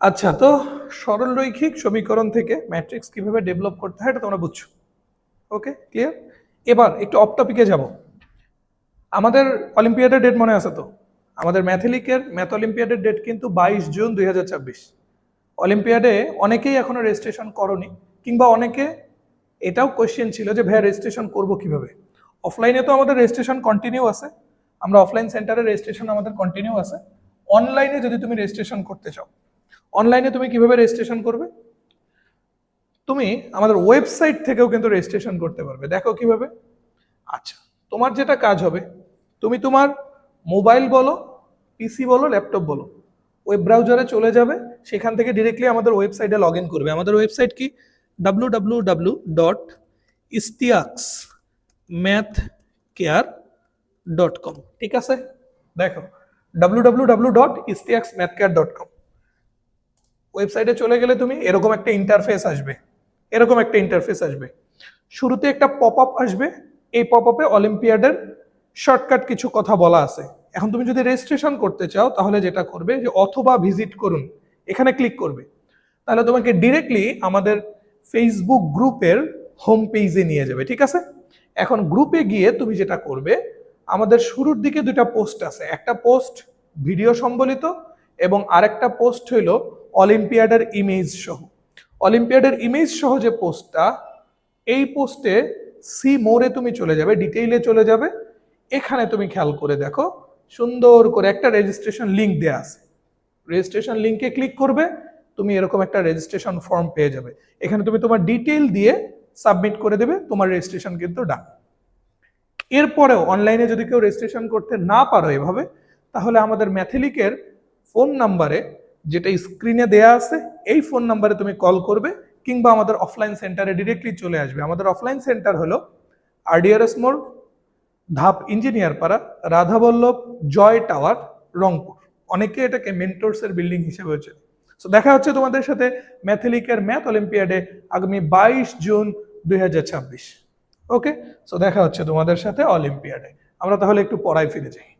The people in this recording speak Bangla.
আচ্ছা, তো সরলরৈখিক সমীকরণ থেকে ম্যাট্রিক্স কিভাবে ডেভেলপ করতে হয় এটা তোমরা বুঝছো। ওকে, ক্লিয়ার। এবার একটু অফ টপিকে যাব। আমাদের অলিম্পিয়াডের ডেট মনে আছে তো? আমাদের ম্যাথ অলিম্পিয়াডের ডেট কিন্তু 22 জুন 2026। অলিম্পিয়াডে অনেকেই এখনো রেজিস্ট্রেশন করনি, কিংবা অনেকে এটাও কোয়েশ্চেন ছিল যে ভাইয়া রেজিস্ট্রেশন করবো কিভাবে। অফলাইনে তো আমাদের রেজিস্ট্রেশন কন্টিনিউ আছে, আমরা অফলাইন সেন্টারে রেজিস্ট্রেশন আমাদের কন্টিনিউ আছে। অনলাইনে যদি তুমি রেজিস্ট্রেশন করতে চাও, অনলাইনে তুমি কিভাবে রেজিস্ট্রেশন করবে? তুমি আমাদের ওয়েবসাইট থেকেও কিন্তু রেজিস্ট্রেশন করতে পারবে। দেখো কিভাবে। আচ্ছা, তোমার যেটা কাজ হবে, তুমি তোমার মোবাইল বলো, পিসি বলো, ল্যাপটপ বলো, ওয়েব ব্রাউজারে চলে যাবে। সেখান থেকে ডিরেক্টলি আমাদের ওয়েবসাইটে লগ ইন করবে। আমাদের ওয়েবসাইট কি? www.istiaxmathcare.com। ঠিক আছে, দেখো www.istiaxmathcare.com। ওয়েবসাইটে চলে গেলে তুমি এরকম একটা ইন্টারফেস আসবে, শুরুতে একটা পপ আপ আসবে। এই পপ আপে অলিম্পিয়াডের শর্টকাট কিছু কথা বলা আছে। এখন তুমি যদি রেজিস্ট্রেশন করতে চাও তাহলে যেটা করবে যে অথবা ভিজিট করুন, এখানে ক্লিক করবে। তাহলে তোমাকে ডিরেক্টলি আমাদের ফেসবুক গ্রুপের হোম পেজে নিয়ে যাবে। ঠিক আছে, এখন গ্রুপে গিয়ে তুমি যেটা করবে, আমাদের শুরুর দিকে দুটা পোস্ট আছে, একটা পোস্ট ভিডিও সম্বলিত এবং আরেকটা পোস্ট হইল অলিম্পিয়াডের ইমেজ সহ। অলিম্পিয়াডের ইমেজ সহ যে পোস্টটা, এই পোস্টে সি মোরে তুমি চলে যাবে, ডিটেইলে চলে যাবে। এখানে তুমি খেয়াল করে দেখো, সুন্দর করে একটা রেজিস্ট্রেশন লিংক দেয়া আছে। রেজিস্ট্রেশন লিংকে ক্লিক করবে, তুমি এরকম একটা রেজিস্ট্রেশন ফর্ম পেয়ে যাবে। এখানে তুমি তোমার ডিটেইল দিয়ে সাবমিট করে দেবে, তোমার রেজিস্ট্রেশন কিন্তু ডান। এরপরেও অনলাইনে যদি কেউ রেজিস্ট্রেশন করতে না পারো এভাবে, তাহলে আমাদের ম্যাথলিকের ফোন নাম্বারে, যেটা স্ক্রিনে দেয়া আছে, এই ফোন নাম্বারে তুমি কল করবে, কিংবা আমাদের অফলাইন সেন্টারে ডিরেক্টলি চলে আসবে। আমাদের অফলাইন সেন্টার হলো আরডিআরএস মোড়, ধাপ ইঞ্জিনিয়ার পাড়া, রাধাবল্লভ জয় টাওয়ার, রংপুর। অনেকে এটাকে মেন্টরসের বিল্ডিং হিসেবে হচ্ছে। সো দেখা হচ্ছে তোমাদের সাথে ম্যাথলিকের ম্যাথ অলিম্পিয়াডে আগামী 22 জুন 2026। ওকে, সো দেখা হচ্ছে তোমাদের সাথে অলিম্পিয়াডে। আমরা তাহলে একটু পড়ায় ফিরে যাই।